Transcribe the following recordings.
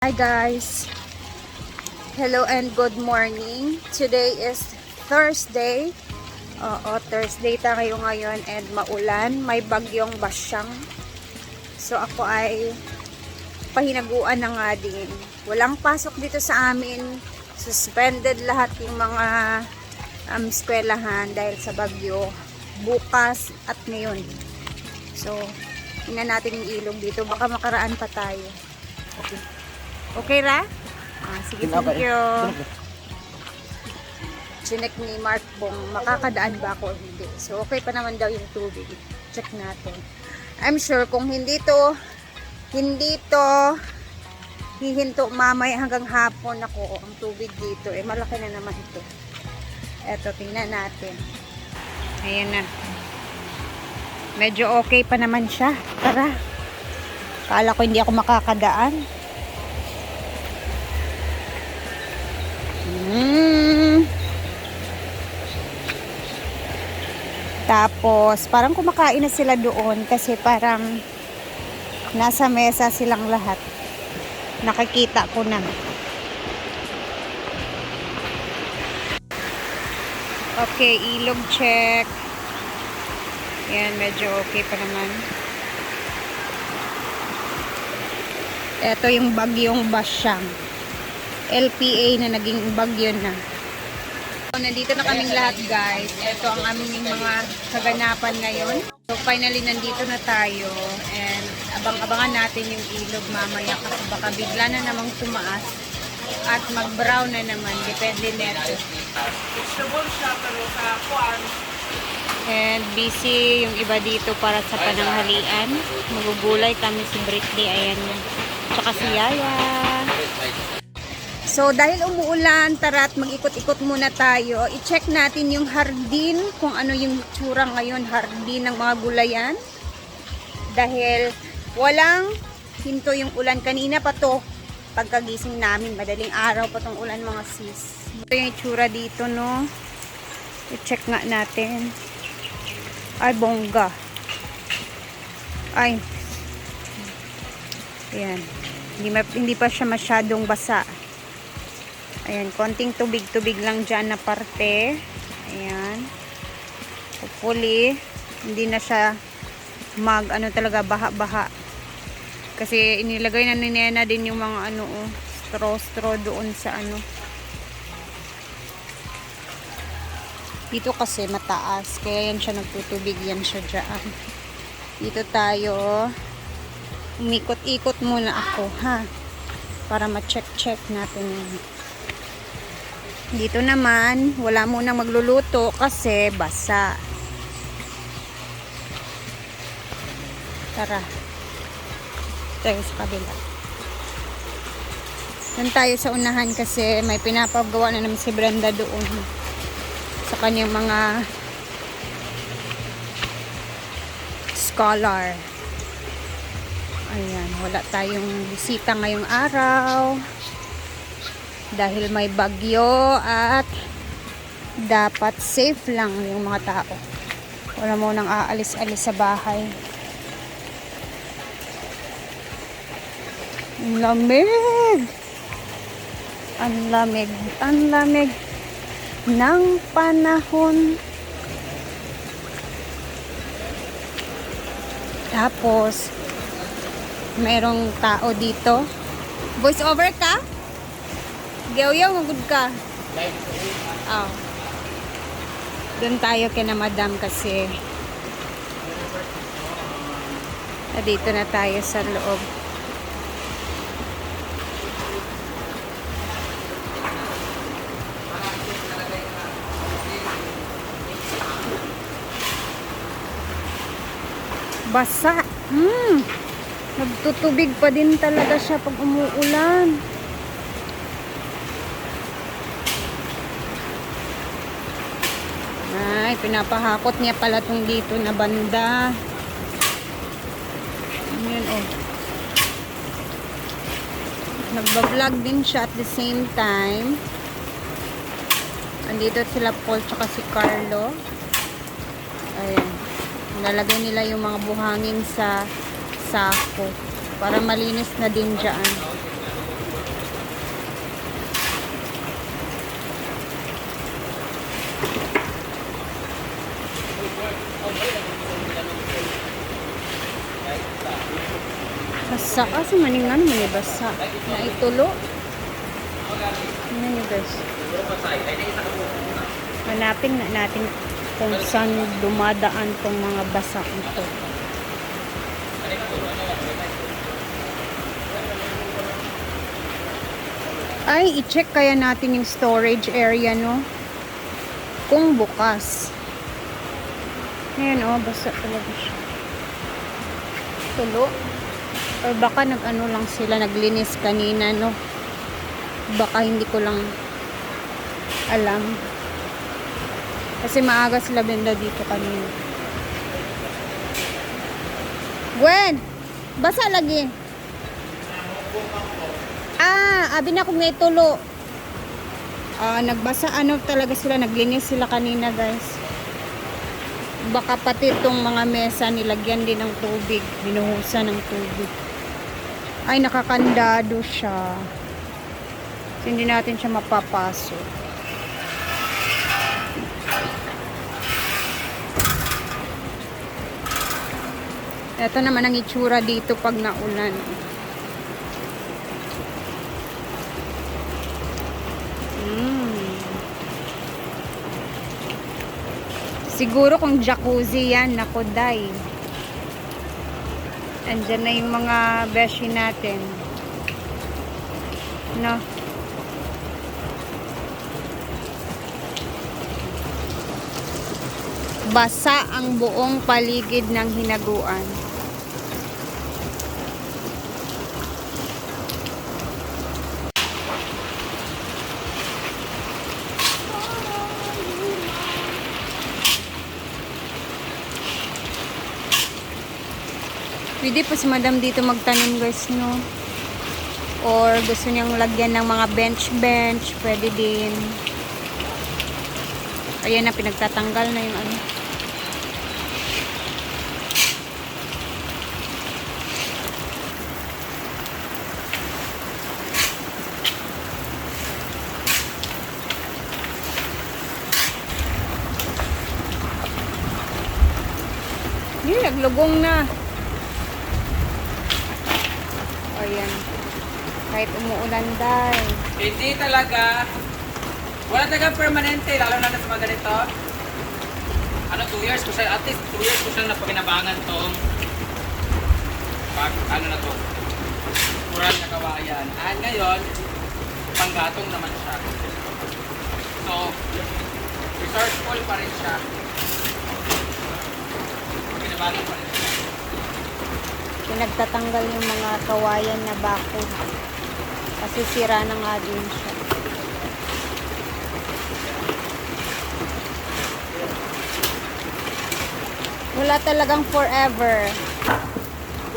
Hi guys! Hello and good morning. Today is Thursday. Thursday tayo ngayon and maulan. May bagyong Basyang. So ako ay pahinaguan na nga din. Walang pasok dito sa amin. Suspended lahat yung mga eskwelahan dahil sa bagyo. Bukas at ngayon. So, tingnan natin yung ilog dito. Baka makaraan pa tayo. Okay ra? Sige, thank you. Chinek ni Mark kung makakadaan ba ako o hindi. So, okay pa naman daw yung tubig. Check natin. I'm sure kung hindi to hihinto mamaya hanggang hapon ako ang tubig dito. Malaki na naman ito. Eto, tingnan natin. Ayan na. Medyo okay pa naman siya. Tara. Kala ko hindi ako makakadaan. Tapos, parang kumakain na sila doon kasi parang nasa mesa silang lahat. Nakikita ko na. Okay, ilog check. Yan, medyo okay pa naman. Ito yung bagyong Basyang. LPA na naging bagyo na. So, nandito na kaming lahat guys. Ito ang aming mga kaganapan ngayon. So finally nandito na tayo and abang-abangan natin yung ilog mamaya kasi baka bigla na namang tumaas at mag-brown na naman. Depende neto. And busy yung iba dito para sa pananghalian. Magugulay kami si Britney. Ayan yun. Tsaka si Yaya. So, dahil umuulan, tara at mag-ikot-ikot muna tayo. I-check natin yung hardin, kung ano yung tsura ngayon, hardin ng mga gulayan. Dahil walang hinto yung ulan. Kanina pa to, pagkagising namin, madaling araw pa tong ulan mga sis. Ito yung tsura dito, no? I-check nga natin. Ay, bongga. Ay. Ayan. Hindi pa siya masyadong basa. Ayan, konting tubig-tubig lang dyan na parte. Ayan. Hopefully, hindi na siya talaga baha-baha. Kasi inilagay na ni Nena din yung mga straw doon sa Dito kasi mataas. Kaya yan siya nagtutubig. Yan siya dyan. Dito tayo. Umikot-ikot muna ako, ha? Para ma-check-check natin yun. Dito naman, wala munang magluluto kasi basa. Tara. Tayo sa kabila. Doon tayo sa unahan kasi may pinapagawa na naman si Brenda doon. Sa kanyang mga scholar. Ayan, wala tayong bisita ngayong araw. Dahil may bagyo at dapat safe lang yung mga tao. Wala mo nang aalis-alis sa bahay. Ang lamig! Ang lamig! Ang lamig ng panahon. Tapos, merong tao dito. Voice over ka? Gyaw-yaw, magod ka. Oh. Doon tayo kina madam kasi dito na tayo sa loob. Basa. Nagtutubig pa din talaga siya pag umuulan. Ay, pinapahakot niya pala tong dito na banda. Ayan, oh. Nagbablog din siya at the same time. Andito sila Paul tsaka si Carlo. Ayan. Nalagay nila yung mga buhangin sa sako para malinis na din dyan. basa kasi maning nga naman basa na itulo. Ano nyo guys? Hanapin na natin kung saan dumadaan tong mga basa ito. Ay, i-check kaya natin yung storage area, no? Kung bukas. Ayan, oh, basa talaga siya. Tulo. Or baka nag-ano lang sila, naglinis kanina, no? Baka hindi ko lang alam. Kasi maaga sila benda dito kanina. Gwen! Basa lagi. Abi na kung naitulo. Nagbasa, ano talaga sila, naglinis sila kanina guys. Baka pati itong mga mesa nilagyan din ng tubig, binuhusan ng tubig. Ay, nakakandado siya. So, hindi natin siya mapapasok. Ito naman ang itsura dito pag naulan. Siguro kung jacuzzi yan, naku day. Andyan na yung mga beshi natin. No? Basa ang buong paligid ng hinaguan. Pwede pa si madam dito magtanim guys, no? Or gusto niyang lagyan ng mga bench, pwede din. Ayan na, pinagtatanggal na yung ano. Yun, naglugong na. Ayan. Kahit umuulan dahil. Hindi talaga. Wala talaga permanente, lalo na sa mga ganito. Ano, 2 years ko siya, at least 2 years ko siya napakinabangan tong pag, ano na to, kural na kawayan. At ngayon, panggatong naman siya. So, resourceful pa rin siya. Pagkinabangan pa rin siya. Pinagtatanggal yung mga kawayan na bakod. Kasi sira na nga din siya. Wala talagang forever.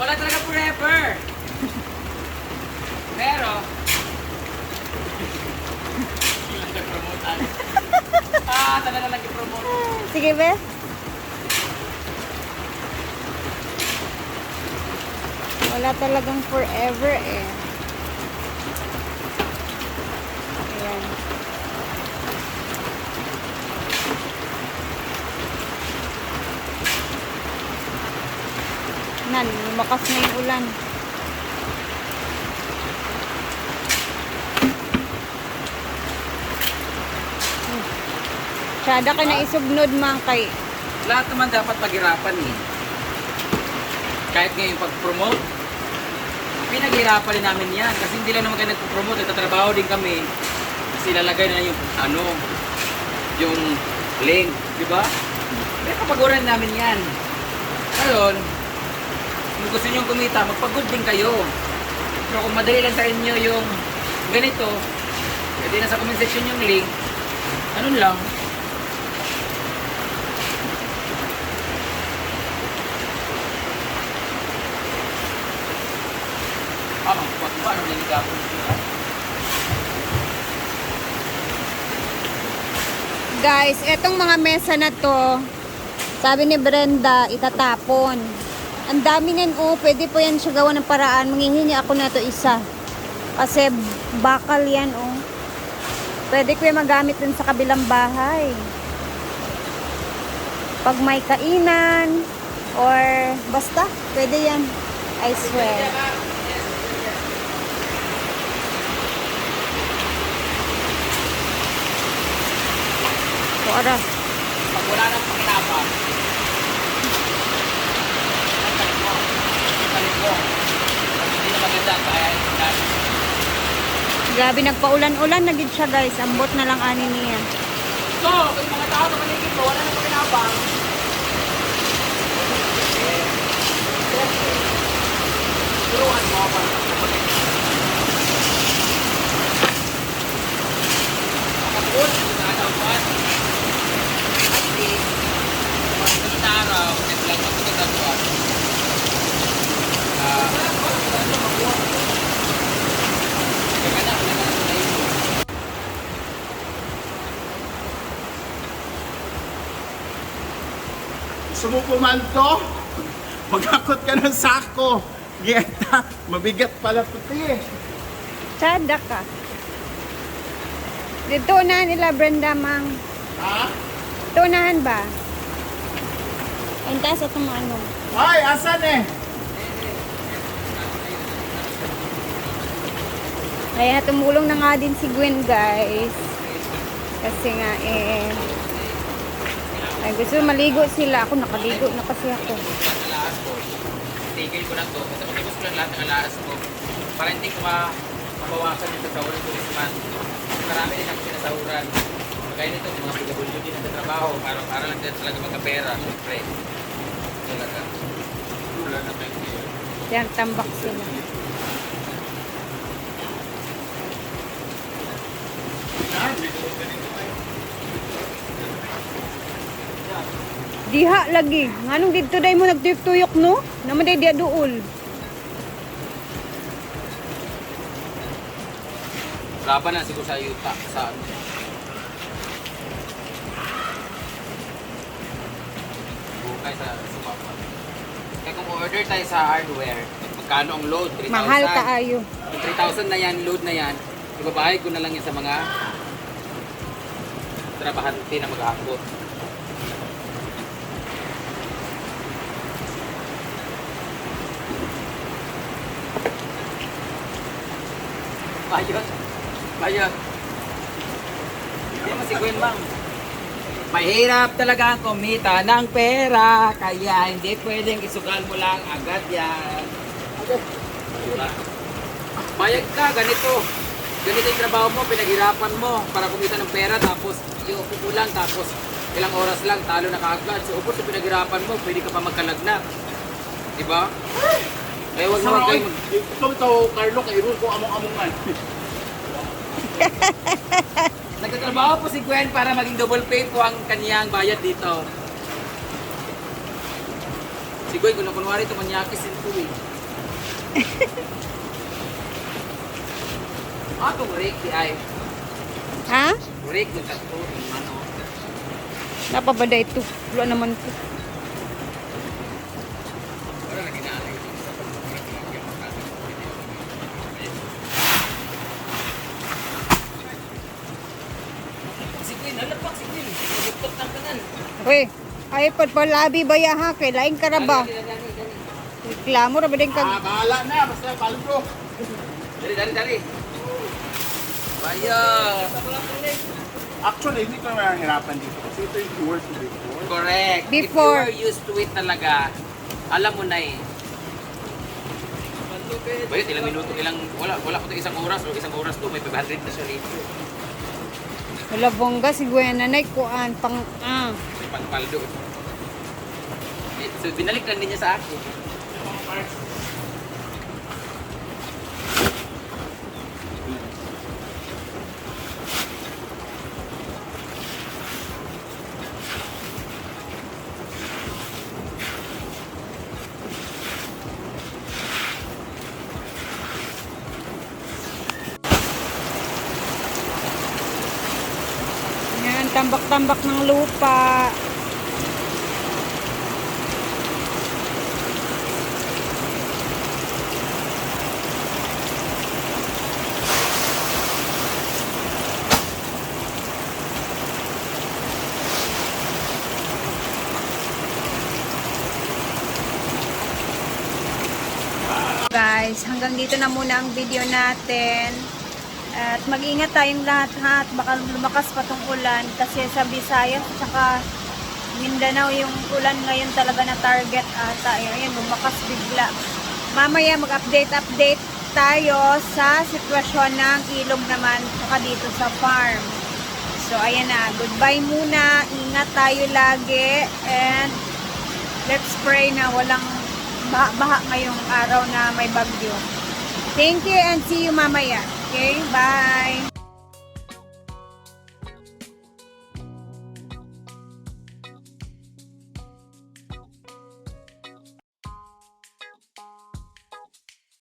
Wala talaga forever. Pero, nag-promote. Talaga nag-promote. Sige, be. Wala talagang forever eh. Ayan. Nan, lumakas na yung ulan. Tsada ka na isugnod man kay. Lahat naman dapat paghirapan eh. Kahit ngayon pag-promote, pinaghirapan din namin yan. Kasi hindi lang naman kayo nagpo-promote, nagtatrabaho din kami. Kasi ilalagay na yung, yung link, di ba? May kapaguran namin yan. Ngayon, kung gusto nyo kumita, magpagod din kayo. Pero kung madali lang sa inyo yung ganito, pwede na sa comment section yung link, ano lang, magpagod, ano nilagapon sila. Guys, etong mga mesa na to, sabi ni Brenda, itatapon. Ang dami niyan, oh, pwede po yan siya gawa ng paraan. Manghihingi ako na to isa. Kasi bakal yan, oh. Pwede ko yung magamit dun sa kabilang bahay. Pag may kainan, or basta, pwede yan. I swear. ara. Pag wala nang pakinabang, palit mo. Palit mo. Pag hindi na maganda, kaya dahil. Grabe, nagpaulan-ulan na gid siya guys. Ambot na lang ani niya. So, kung mga tao sa paligid mo, wala nang pakinabang. Turuan mo ako. Makapun, nakakaupan. At least, mga sa araw, nag-vlog ako sa tatuan. Gusto mo pumanto? Magakot ka ng sako. Geta, mabigat pala puti eh. Tsada ka. Dito na nila Brenda mang. Ha? Ito unahan ba? Ang taas itong ano. Ay, asan eh? Kaya tumulong na nga din si Gwen guys. Kasi nga ay gusto maligo sila. Ako nakaligo na kasi ako. Alaas ko. Tigil ko na to. Kasi matapos ko lang lahat ng alaas ko. Para hindi ko mabawasan yung sasahuran ko this month. Marami din ako sinasahuran. Kaya nito, mga PWD din ang trabaho. Para lang din talaga magkapera. Siyempre. Talaga. Wala na tayo ngayon. Yan, tambak sila. Diha lagi. Nganong dito day mo nagtuyok-tuyok no? Naman day dia duol. Laban na siguro sa yuta. Sa ano. Bukay sa papa. Kaya kung order tayo sa hardware, magkano ang load? 3,000. Mahal kaayo. Yung 3,000 na yan, load na yan, ibabayad ko na lang yan sa mga trabahante na maghahakot. Bayot. Bayot. Hindi mo si Gwen, ma'am. Mahirap talaga ang kumita ng pera, kaya hindi pwedeng isugal mo lang agad yan. Bayag ka, ganito. Ganito yung trabaho mo, pinaghirapan mo para kumita ng pera, tapos iupo mo lang, tapos ilang oras lang, talo na kaagad. So, upos sa pinaghirapan mo, pwede ka pa magkalagnak. Diba? Kaya huwag naman kayo Ito, Carlo, kairul ko among-amongan. Nagtatrabaho po si Gwen para maging double pay po ang kaniyang bayad dito. Si Gwen, kung kunwari ito, manyakis din po eh. Itong rake di ay. Ha? Rake ng tato, yung ano. Napabada ito. Wala naman po. Wala lagi na alay. Si Gwen, nalapak si Gwen. Nagupot ng kanan. Okay. Ay, palabi ba ya ha? Kay lain ka na ba? Dali. Reklamo ra ba din kag Bahala na, basta paldo. Dali. Bayad. Actually, hindi ko na nahihirapan dito kasi ito yung tour to before. Correct. Before. If you are used to it talaga, alam mo na eh. Bayad, ilang minuto, wala ko ito isang oras o isang oras to, may 500 na siya rito. wala bongga si Gwen nanay kuan pang May pangpaldo. So, binalik lang din niya sa akin. yan, tambak-tambak ng lupa. Guys, hanggang dito na muna ang video natin. At mag-ingat tayong lahat ha, at baka lumakas pa tong ulan kasi sa Visayas at saka Mindanao yung ulan ngayon talaga na target ata. Ayan, lumakas bigla. Mamaya mag-update tayo sa sitwasyon ng ilog naman saka dito sa farm. So ayan na, goodbye muna. Ingat tayo lagi and let's pray na walang baha ngayong araw na may bagyo. Thank you and see you mamaya. Okay, bye!